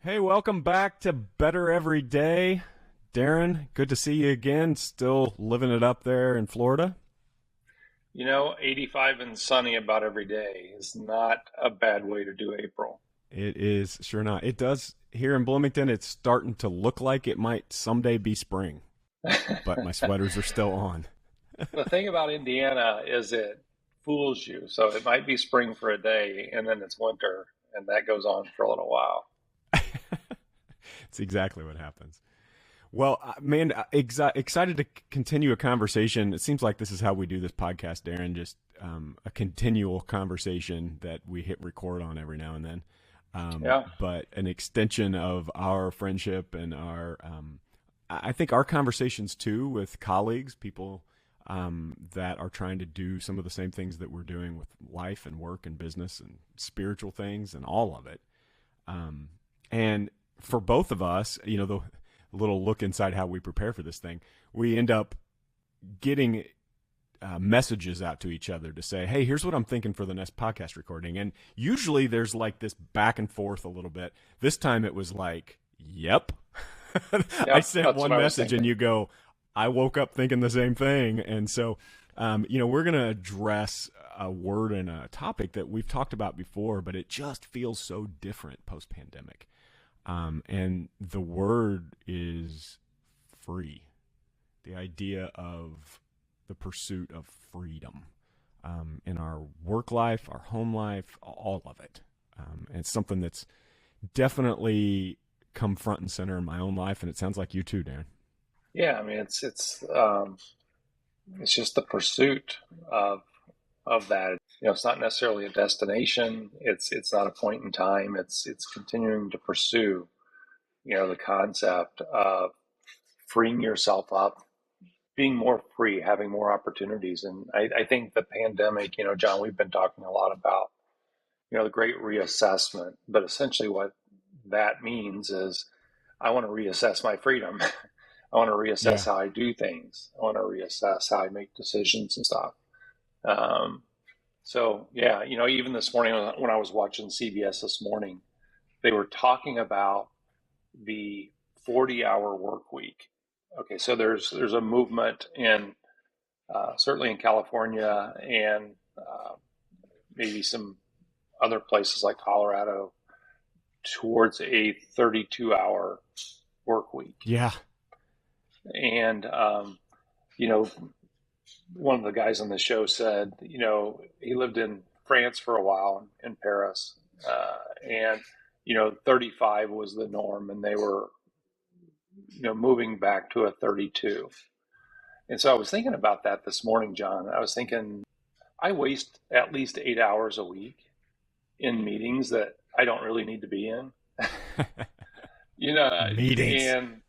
Hey, welcome back to Better Every Day. Darren, good to see you again. Still living it up there in Florida. 85 and sunny about every day is not a bad way to do April. It is sure not. It does here in Bloomington. It's starting to look like it might someday be spring, but my sweaters are still on. The thing about Indiana is it fools you. So it might be spring for a day and then it's winter and that goes on for a little while. It's exactly what happens. Well, man, excited to continue a conversation. It seems like this is how we do this podcast, Darren. Just a continual conversation that we hit record on every now and then. Yeah. But an extension of our friendship and I think our conversations too with colleagues, people that are trying to do some of the same things that we're doing with life and work and business and spiritual things and all of it. And for both of us, the little look inside how we prepare for this thing, we end up getting messages out to each other to say, hey, here's what I'm thinking for the next podcast recording. And usually there's like this back and forth a little bit. This time it was like, yep. I Yep, sent that's what one I was message and thinking. you go, I woke up thinking the same thing. And so, we're going to address a word and a topic that we've talked about before, but it just feels so different post pandemic. And the word is free. The idea of the pursuit of freedom in our work life, our home life, all of it. And it's something that's definitely come front and center in my own life, and it sounds like you too, Dan. Yeah, I mean it's just the pursuit of of that. It's not necessarily a destination. It's not a point in time. It's continuing to pursue, the concept of freeing yourself up, being more free, having more opportunities. And I think the pandemic, John, we've been talking a lot about, the great reassessment, but essentially what that means is I want to reassess my freedom. I want to reassess Yeah. how I do things. I want to reassess how I make decisions and stuff. Um, so yeah, even this morning when I was watching CBS this morning, they were talking about the 40-hour work week. Okay, so there's a movement in certainly in California and maybe some other places like Colorado towards a 32-hour work week. Yeah. And you know, one of the guys on the show said, he lived in France for a while in Paris, and 35 was the norm, and they were moving back to a 32. And so I was thinking about that this morning, John. I was thinking I waste at least 8 hours a week in meetings that I don't really need to be in. you know, Meetings. and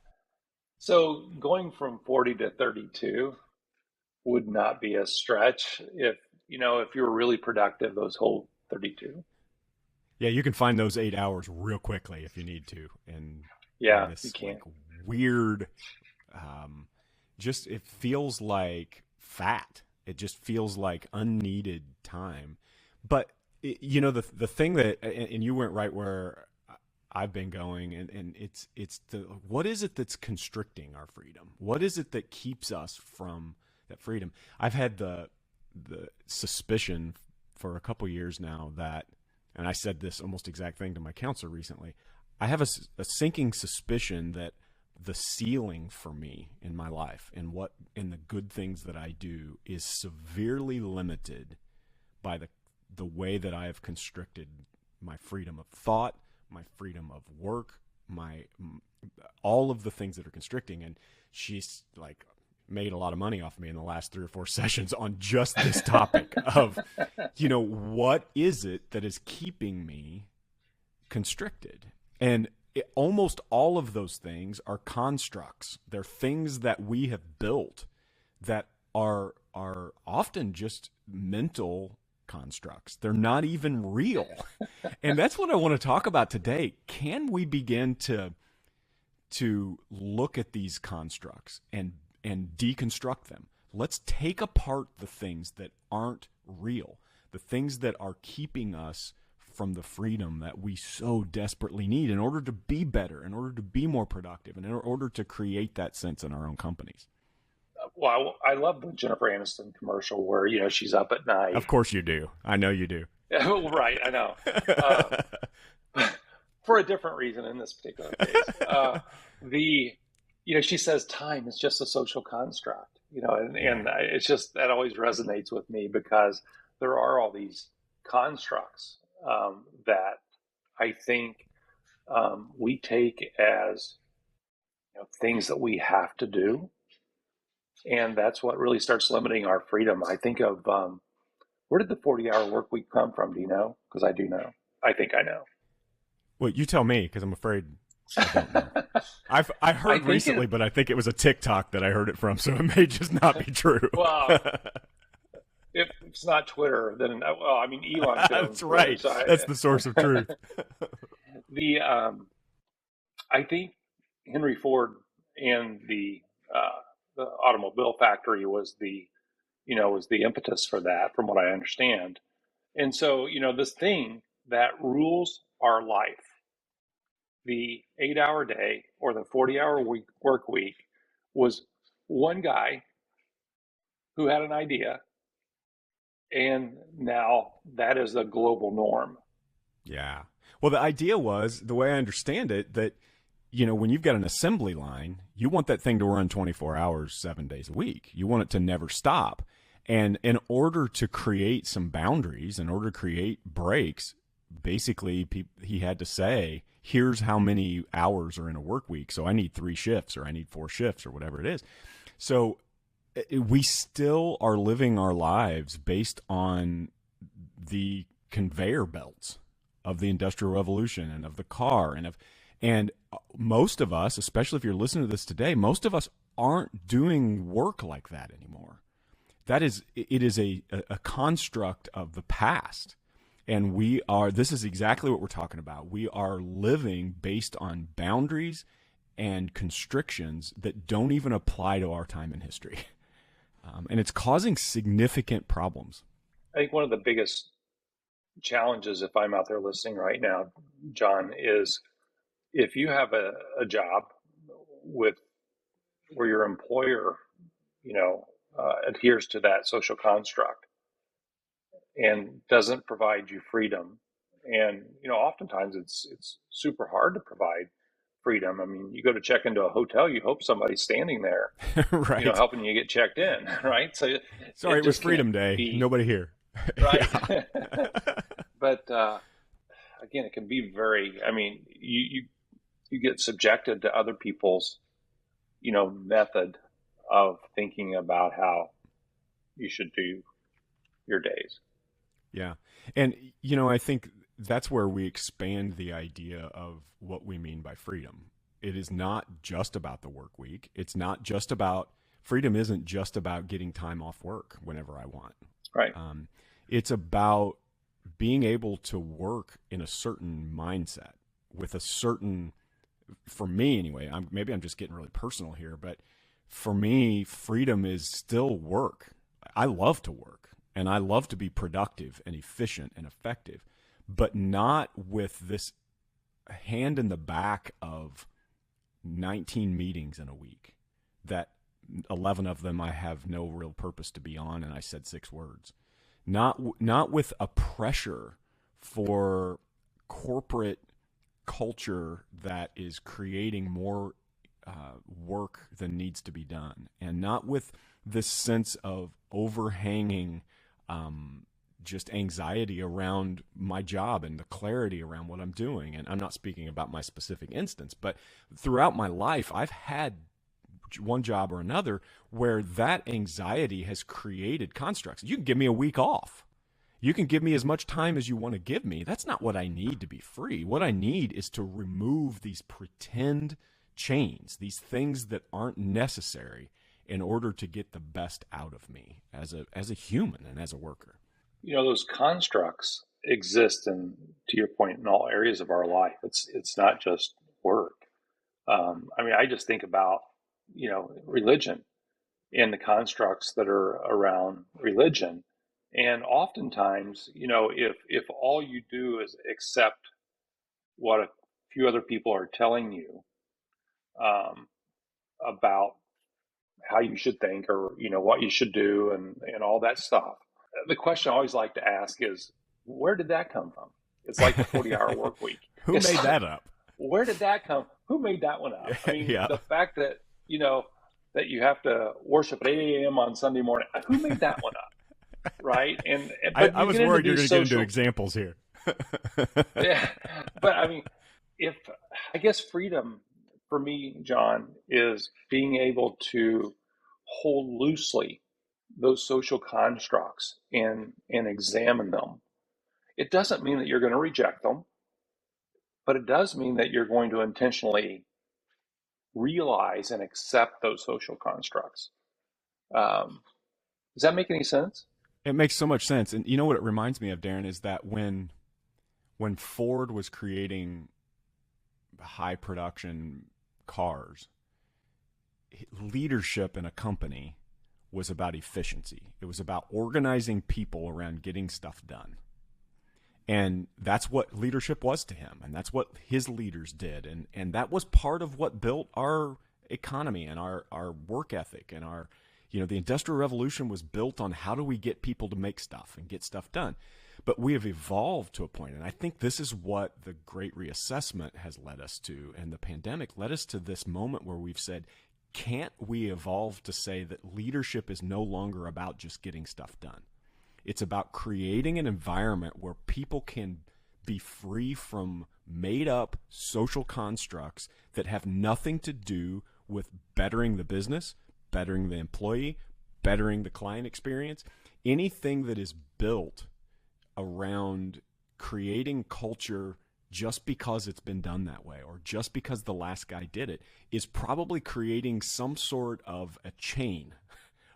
so going from 40 to 32 would not be a stretch if you're really productive those whole 32. Yeah, you can find those 8 hours real quickly if you need to, and in Yeah, you this like can. weird, um, just it feels like fat. It just feels like unneeded time. But the thing that, and you went right where I've been going, and it's the what is it that's constricting our freedom? What is it that keeps us from that freedom? I've had the suspicion for a couple years now that, and I said this almost exact thing to my counselor recently. I have a sinking suspicion that the ceiling for me in my life and what in the good things that I do is severely limited by the way that I have constricted my freedom of thought, my freedom of work, my all of the things that are constricting. And she's like made a lot of money off of me in the last 3 or 4 sessions on just this topic of, what is it that is keeping me constricted? And almost all of those things are constructs. They're things that we have built that are often just mental constructs. They're not even real. And that's what I want to talk about today. Can we begin to look at these constructs and deconstruct them? Let's take apart the things that aren't real, the things that are keeping us from the freedom that we so desperately need in order to be better, in order to be more productive, and in order to create that sense in our own companies. Well, I love the Jennifer Aniston commercial where, she's up at night. Of course you do. I know you do. Right, I know. For a different reason in this particular case. She says time is just a social construct, and it's just, that always resonates with me because there are all these constructs that I think we take as things that we have to do. And that's what really starts limiting our freedom. I think of where did the 40-hour work week come from? Do you know? Because I do know. I think I know. Well, you tell me, because I'm afraid I don't know. I heard recently, but I think it was a TikTok that I heard it from, so it may just not be true. Well, if it's not Twitter, then Elon. That's right. So that's the source of truth. I think Henry Ford and the automobile factory was the impetus for that, from what I understand. And so, this thing that rules our life, the 8-hour day or the 40-hour work week, was one guy who had an idea, and now that is the global norm. Yeah. Well, the idea was, the way I understand it, that when you've got an assembly line, you want that thing to run 24 hours, 7 days a week. You want it to never stop. And in order to create some boundaries, in order to create breaks, basically he had to say, here's how many hours are in a work week. So I need 3 shifts, or I need 4 shifts, or whatever it is. So we still are living our lives based on the conveyor belts of the Industrial Revolution and of the car and most of us, especially if you're listening to this today, most of us aren't doing work like that anymore. It is a construct of the past. And this is exactly what we're talking about. We are living based on boundaries and constrictions that don't even apply to our time in history. And it's causing significant problems. I think one of the biggest challenges, if I'm out there listening right now, John, is if you have a job where your employer, adheres to that social construct and doesn't provide you freedom, and oftentimes it's super hard to provide freedom. I mean, you go to check into a hotel, you hope somebody's standing there, right? Helping you get checked in, right? So sorry, it was Freedom Day. Nobody here, right? But again, it can be very. I mean, you get subjected to other people's, method of thinking about how you should do your days. Yeah. And, I think that's where we expand the idea of what we mean by freedom. It is not just about the work week. It's not just about, freedom isn't just about getting time off work whenever I want. Right. It's about being able to work in a certain mindset with a certain, for me anyway, maybe I'm just getting really personal here, but for me, freedom is still work. I love to work, and I love to be productive and efficient and effective, but not with this hand in the back of 19 meetings in a week that 11 of them I have no real purpose to be on, and I said 6 words. Not with a pressure for corporate culture that is creating more work than needs to be done, and not with this sense of overhanging just anxiety around my job and the clarity around what I'm doing. And I'm not speaking about my specific instance, but throughout my life, I've had one job or another where that anxiety has created constructs. You can give me a week off. You can give me as much time as you want to give me. That's not what I need to be free. What I need is to remove these pretend chains, these things that aren't necessary in order to get the best out of me as a human and as a worker. Those constructs exist, and to your point, in all areas of our life. It's not just work. I just think about, religion and the constructs that are around religion. And oftentimes, if all you do is accept what a few other people are telling you um, about how you should think, or what you should do, and all that stuff, the question I always like to ask is, where did that come from? It's like the 40-hour work week. Who It's made like, that up? where did that come? Who made that one up? I mean, Yeah. the fact that that you have to worship at 8 a.m. on Sunday morning. Who made that one up, right? And but I you was get into worried you're going these to get into social, examples here. yeah. But I mean, if I guess freedom for me, John, is being able to hold loosely those social constructs and examine them. It doesn't mean that you're going to reject them, but it does mean that you're going to intentionally realize and accept those social constructs. Um, does that make any sense? It makes so much sense. And you know what it reminds me of, Darren, is that when Ford was creating high production cars, leadership in a company was about efficiency. It was about organizing people around getting stuff done. And that's what leadership was to him. And that's what his leaders did. And that was part of what built our economy and our work ethic and our, the Industrial Revolution was built on how do we get people to make stuff and get stuff done. But we have evolved to a point, and I think this is what the Great Reassessment has led us to, and the pandemic led us to this moment where we've said, can't we evolve to say that leadership is no longer about just getting stuff done? It's about creating an environment where people can be free from made up social constructs that have nothing to do with bettering the business, bettering the employee, bettering the client experience. Anything that is built around creating culture just because it's been done that way or just because the last guy did it is probably creating some sort of a chain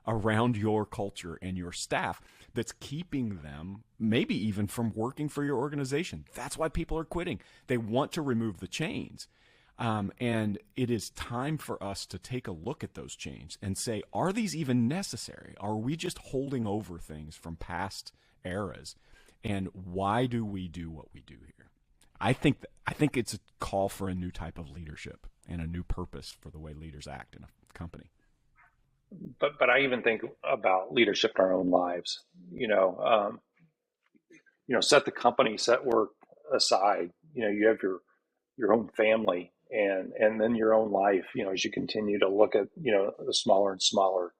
around your culture and your staff that's keeping them maybe even from working for your organization. That's why people are quitting. They want to remove the chains. And it is time for us to take a look at those chains and say, are these even necessary? Are we just holding over things from past eras? And why do we do what we do here? I think it's a call for a new type of leadership and a new purpose for the way leaders act in a company. But I even think about leadership in our own lives. Set the company, set work aside. You have your own family, and then your own life. As you continue to look at the smaller and smaller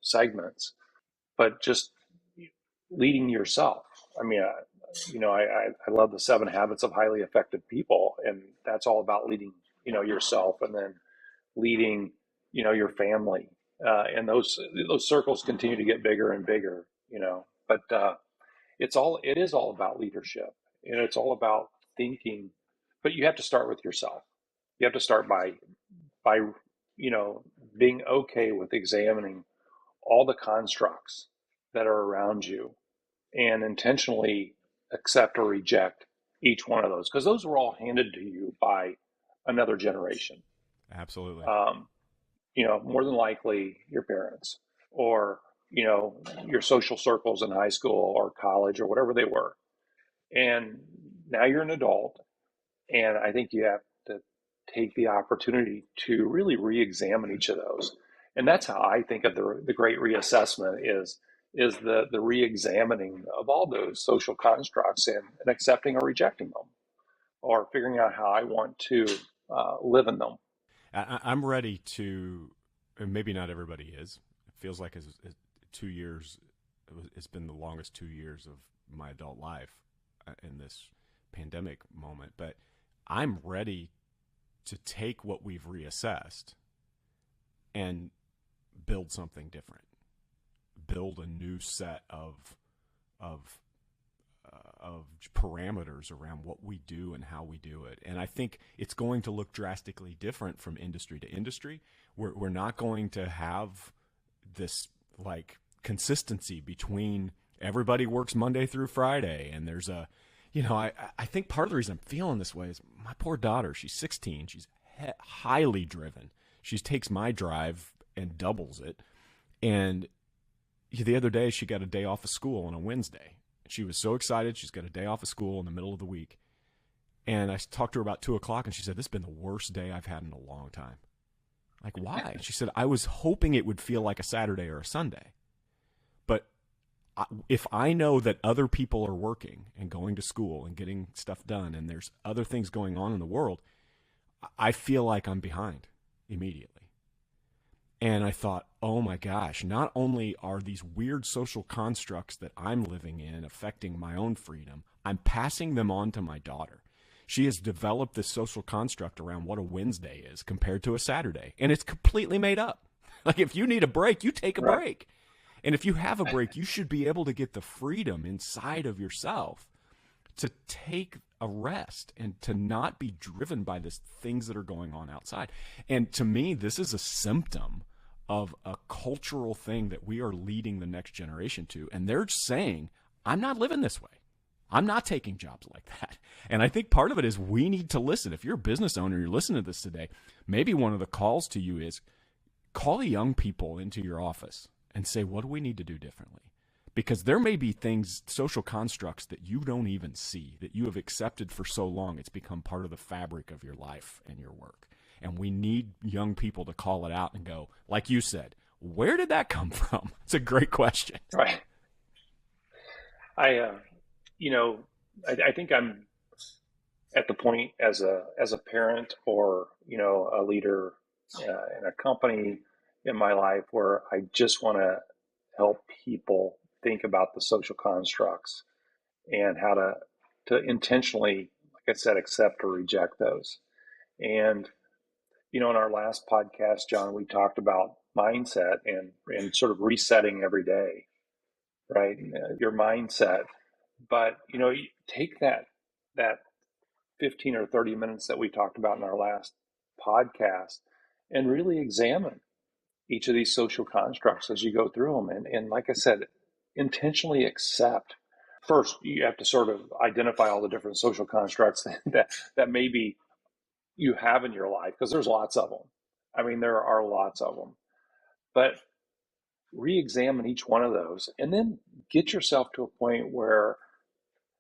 segments, but just leading yourself. I mean, I love the 7 Habits of Highly Effective People, and that's all about leading yourself, and then leading your family, and those circles continue to get bigger and bigger. But it is all about leadership, and it's all about thinking. But you have to start with yourself. You have to start by being okay with examining all the constructs that are around you and intentionally accept or reject each one of those, because those were all handed to you by another generation. Absolutely. More than likely your parents, or your social circles in high school or college or whatever they were. And now you're an adult, and I think you have to take the opportunity to really re-examine each of those. And that's how I think of the great reassessment is the re-examining of all those social constructs, and accepting or rejecting them, or figuring out how I want to live in them. I'm ready to, and maybe not everybody is. It feels like it's 2 years. It's been the longest 2 years of my adult life in this pandemic moment. But I'm ready to take what we've reassessed and build something different. Build a new set of parameters around what we do and how we do it. And I think it's going to look drastically different from industry to industry. We're not going to have this like consistency between everybody works Monday through Friday. And there's I think part of the reason I'm feeling this way is my poor daughter. She's 16. She's highly driven. She takes my drive and doubles it. And the other day she got a day off of school on a Wednesday. She was so excited. She's got a day off of school in the middle of the week. And I talked to her about 2:00, and she said, "This has been the worst day I've had in a long time." Like, why? She said, "I was hoping it would feel like a Saturday or a Sunday. But if I know that other people are working and going to school and getting stuff done, and there's other things going on in the world, I feel like I'm behind immediately." And I thought, oh my gosh, not only are these weird social constructs that I'm living in affecting my own freedom, I'm passing them on to my daughter. She has developed this social construct around what a Wednesday is compared to a Saturday, and it's completely made up. Like, if you need a break, you take a break. And if you have a break, you should be able to get the freedom inside of yourself to take a rest and to not be driven by the things that are going on outside. And to me, this is a symptom of a cultural thing that we are leading the next generation to. And they're saying, I'm not living this way. I'm not taking jobs like that. And I think part of it is we need to listen. If you're a business owner, you're listening to this today, maybe one of the calls to you is call the young people into your office and say, what do we need to do differently? Because there may be things, social constructs that you don't even see, that you have accepted for so long, it's become part of the fabric of your life and your work. And we need young people to call it out and go, like you said, where did that come from? It's a great question. Right. I think I'm at the point as a parent or, a leader in a company in my life where I just want to help people think about the social constructs and how to intentionally, like I said, accept or reject those. And, in our last podcast, John, we talked about mindset and sort of resetting every day, right? Your mindset. But, you take that 15 or 30 minutes that we talked about in our last podcast and really examine each of these social constructs as you go through them. And like I said, intentionally accept. First, you have to sort of identify all the different social constructs that maybe you have in your life, because there's lots of them. I mean, there are lots of them. But re-examine each one of those and then get yourself to a point where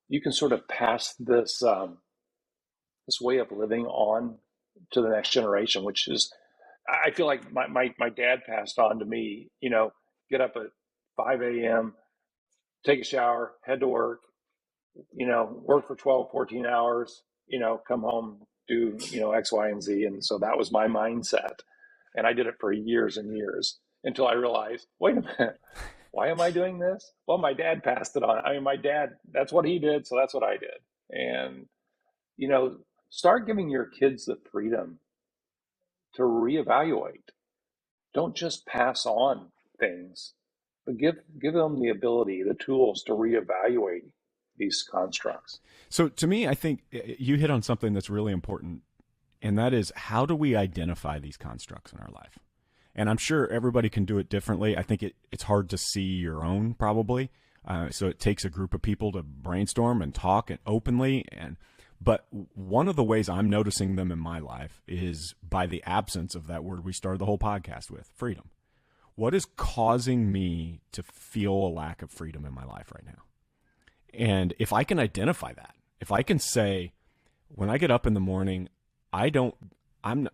you can sort of pass this way of living on to the next generation, which is, I feel like my dad passed on to me, get up at 5 a.m., take a shower, head to work, work for 12, 14 hours, come home, do, X, Y, and Z. And so that was my mindset. And I did it for years and years until I realized, wait a minute, why am I doing this? Well, my dad passed it on. I mean, my dad, that's what he did. So that's what I did. And, start giving your kids the freedom to reevaluate. Don't just pass on things, but give them the ability, the tools to reevaluate these constructs. So to me, I think you hit on something that's really important, and that is, how do we identify these constructs in our life? And I'm sure everybody can do it differently. I think it's hard to see your own, probably. So it takes a group of people to brainstorm and talk and openly. But one of the ways I'm noticing them in my life is by the absence of that word we started the whole podcast with, freedom. What is causing me to feel a lack of freedom in my life right now? And if I can identify that, if I can say, when I get up in the morning, I'm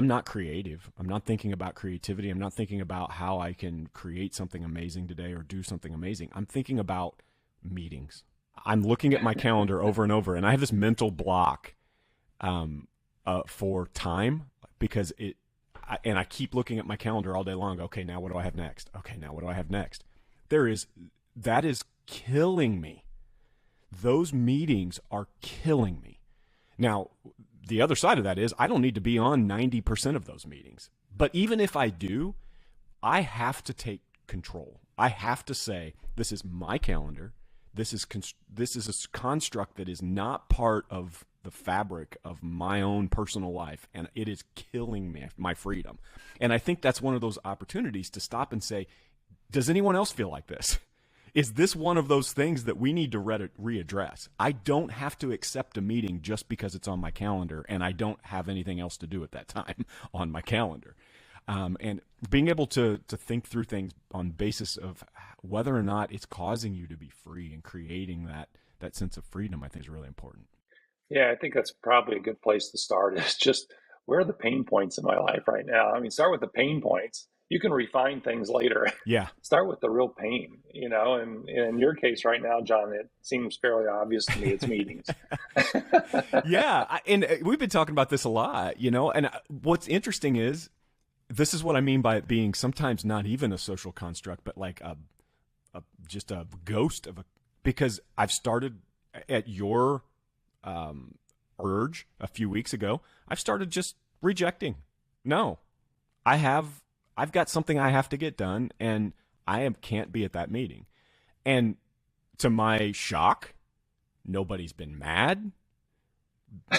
not creative. I'm not thinking about creativity. I'm not thinking about how I can create something amazing today or do something amazing. I'm thinking about meetings. I'm looking at my calendar over and over, and I have this mental block for time, because I keep looking at my calendar all day long. Okay, now what do I have next? Okay, now what do I have next? That is killing me. Those meetings are killing me. Now, the other side of that is I don't need to be on 90% of those meetings. But even if I do, I have to take control. I have to say, this is my calendar. This is a construct that is not part of the fabric of my own personal life, and it is killing me, my freedom. And I think that's one of those opportunities to stop and say, does anyone else feel like this? Is this one of those things that we need to readdress? I don't have to accept a meeting just because it's on my calendar and I don't have anything else to do at that time on my calendar. And being able to think through things on basis of whether or not it's causing you to be free and creating that sense of freedom, I think is really important. Yeah, I think that's probably a good place to start is just where are the pain points in my life right now? I mean, start with the pain points. You can refine things later. Yeah. Start with the real pain, and in your case right now, John, it seems fairly obvious to me it's meetings. Yeah. And we've been talking about this a lot, and what's interesting is this is what I mean by it being sometimes not even a social construct, but like just a ghost of because I've started at your urge a few weeks ago, I've started just rejecting. No, I've got something I have to get done, and can't be at that meeting. And to my shock, nobody's been mad.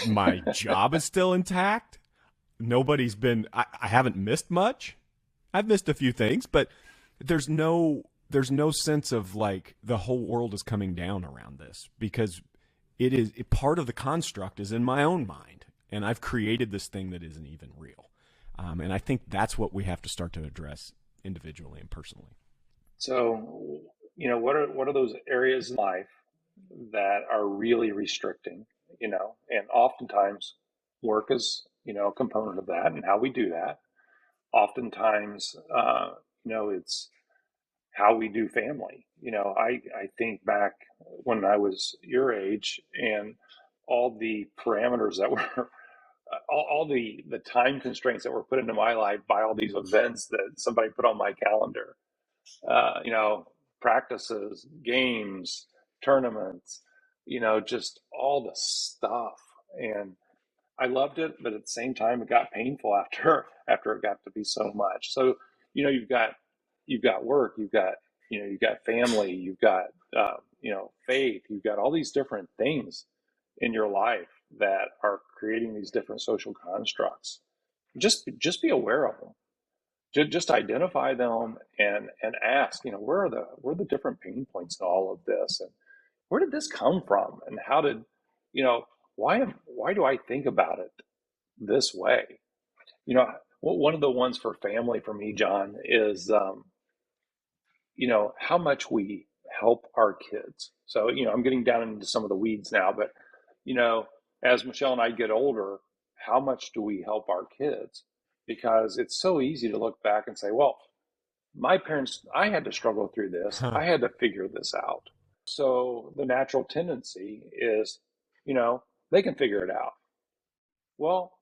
My job is still intact. Nobody's been. I haven't missed much. I've missed a few things, but there's no sense of like the whole world is coming down around this because part of the construct is in my own mind, and I've created this thing that isn't even real. And I think that's what we have to start to address individually and personally. So, what are those areas in life that are really restricting? And oftentimes work is a component of that, and how we do that. Oftentimes, it's how we do family. I think back when I was your age and all the parameters that were all the time constraints that were put into my life by all these events that somebody put on my calendar. Practices, games, tournaments, just all the stuff. And I loved it, but at the same time, it got painful after it got to be so much. So, you've got work, you've got family, you've got faith, you've got all these different things in your life that are creating these different social constructs. Just be aware of them. Just identify them and ask, where are the different pain points in all of this, and where did this come from, and how did, why do I think about it this way? One of the ones for family for me, John, is how much we help our kids. So I'm getting down into some of the weeds now, but as Michelle and I get older, how much do we help our kids? Because it's so easy to look back and say, well, my parents, I had to struggle through this. Huh. I had to figure this out. So the natural tendency is, they can figure it out. Well,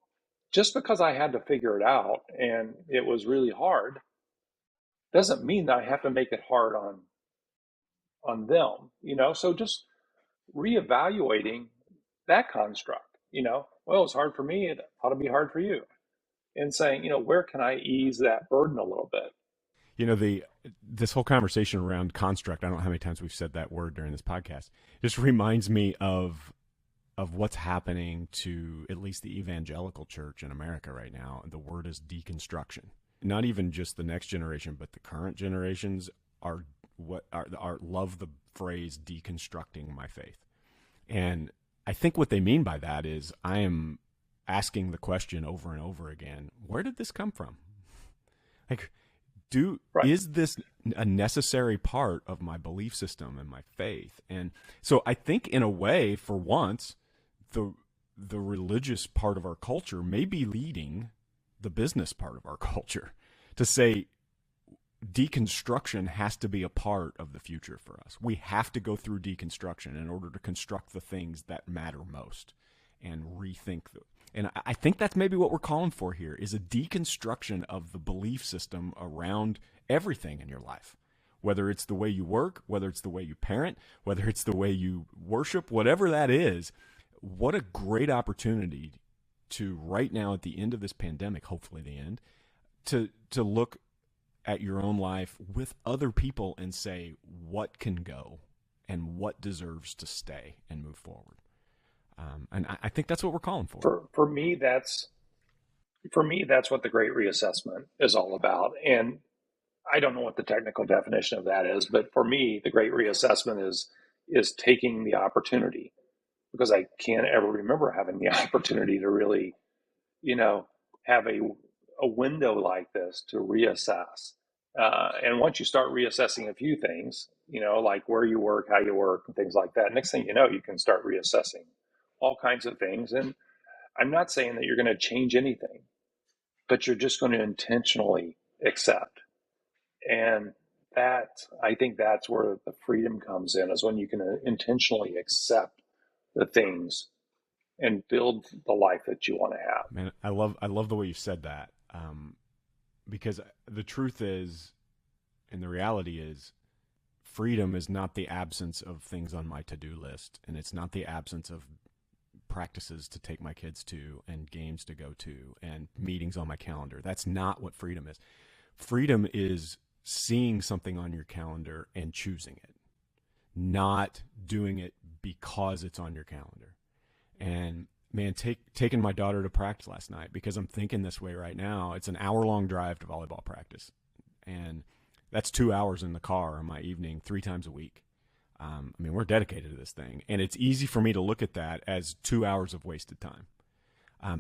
just because I had to figure it out and it was really hard doesn't mean that I have to make it hard on them, So just reevaluating that construct, well, it's hard for me, it ought to be hard for you. And saying, where can I ease that burden a little bit? This whole conversation around construct, I don't know how many times we've said that word during this podcast, just reminds me of what's happening to at least the evangelical church in America right now. And the word is deconstruction. Not even just the next generation, but the current generations are love the phrase deconstructing my faith. And I think what they mean by that is I am asking the question over and over again, where did this come from? Like, Right. Is this a necessary part of my belief system and my faith? And so I think in a way, for once, the religious part of our culture may be leading the business part of our culture to say deconstruction has to be a part of the future for us. We have to go through deconstruction in order to construct the things that matter most and rethink them. And I think that's maybe what we're calling for here is a deconstruction of the belief system around everything in your life, whether it's the way you work, whether it's the way you parent, whether it's the way you worship, whatever that is. What a great opportunity to right now at the end of this pandemic, hopefully the end, to look at your own life with other people and say what can go and what deserves to stay and move forward. And I think that's what we're calling for. For me, that's what the Great Reassessment is all about. And I don't know what the technical definition of that is, but for me, the Great Reassessment is taking the opportunity, because I can't ever remember having the opportunity to really, have a a window like this to reassess. And once you start reassessing a few things, like where you work, how you work, and things like that, next thing you know, you can start reassessing all kinds of things. And I'm not saying that you're going to change anything, but you're just going to intentionally accept. And I think that's where the freedom comes in, is when you can intentionally accept the things and build the life that you want to have. Man, I love the way you said that, because the truth is, and the reality is, freedom is not the absence of things on my to-do list, and it's not the absence of practices to take my kids to and games to go to and meetings on my calendar. That's not what freedom is. Freedom is seeing something on your calendar and choosing it, not doing it because it's on your calendar. And man, taking my daughter to practice last night, because I'm thinking this way right now. It's an hour-long drive to volleyball practice, and that's 2 hours in the car in my evening 3 times a week. I mean, we're dedicated to this thing, and it's easy for me to look at that as 2 hours of wasted time.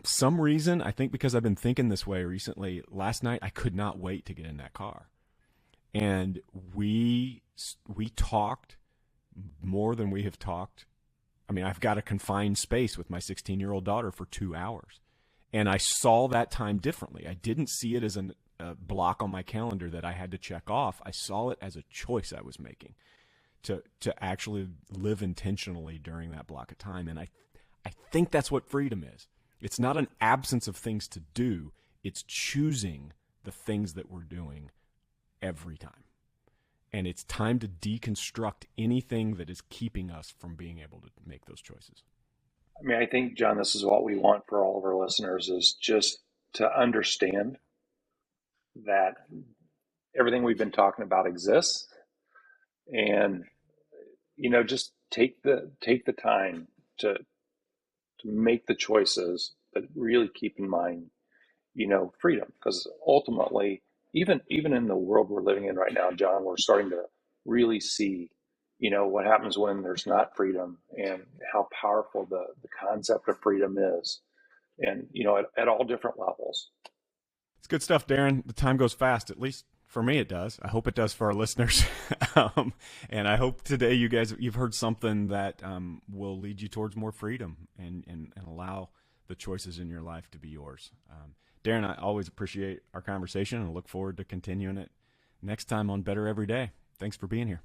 Some reason, I think because I've been thinking this way recently, last night I could not wait to get in that car. And we talked more than we have talked. I mean, I've got a confined space with my 16-year-old daughter for 2 hours. And I saw that time differently. I didn't see it as a block on my calendar that I had to check off. I saw it as a choice I was making to actually live intentionally during that block of time. And I think that's what freedom is. It's not an absence of things to do. It's choosing the things that we're doing every time. And it's time to deconstruct anything that is keeping us from being able to make those choices. I mean, I think, John, this is what we want for all of our listeners, is just to understand that everything we've been talking about exists. And, just take the time to make the choices that really keep in mind, freedom. Because ultimately, even in the world we're living in right now, John, we're starting to really see, what happens when there's not freedom, and how powerful the concept of freedom is, and, at all different levels. It's good stuff, Darren. The time goes fast, at least for me it does. I hope it does for our listeners. And I hope today you've heard something that will lead you towards more freedom and allow the choices in your life to be yours. Darren, I always appreciate our conversation and look forward to continuing it next time on Better Every Day. Thanks for being here.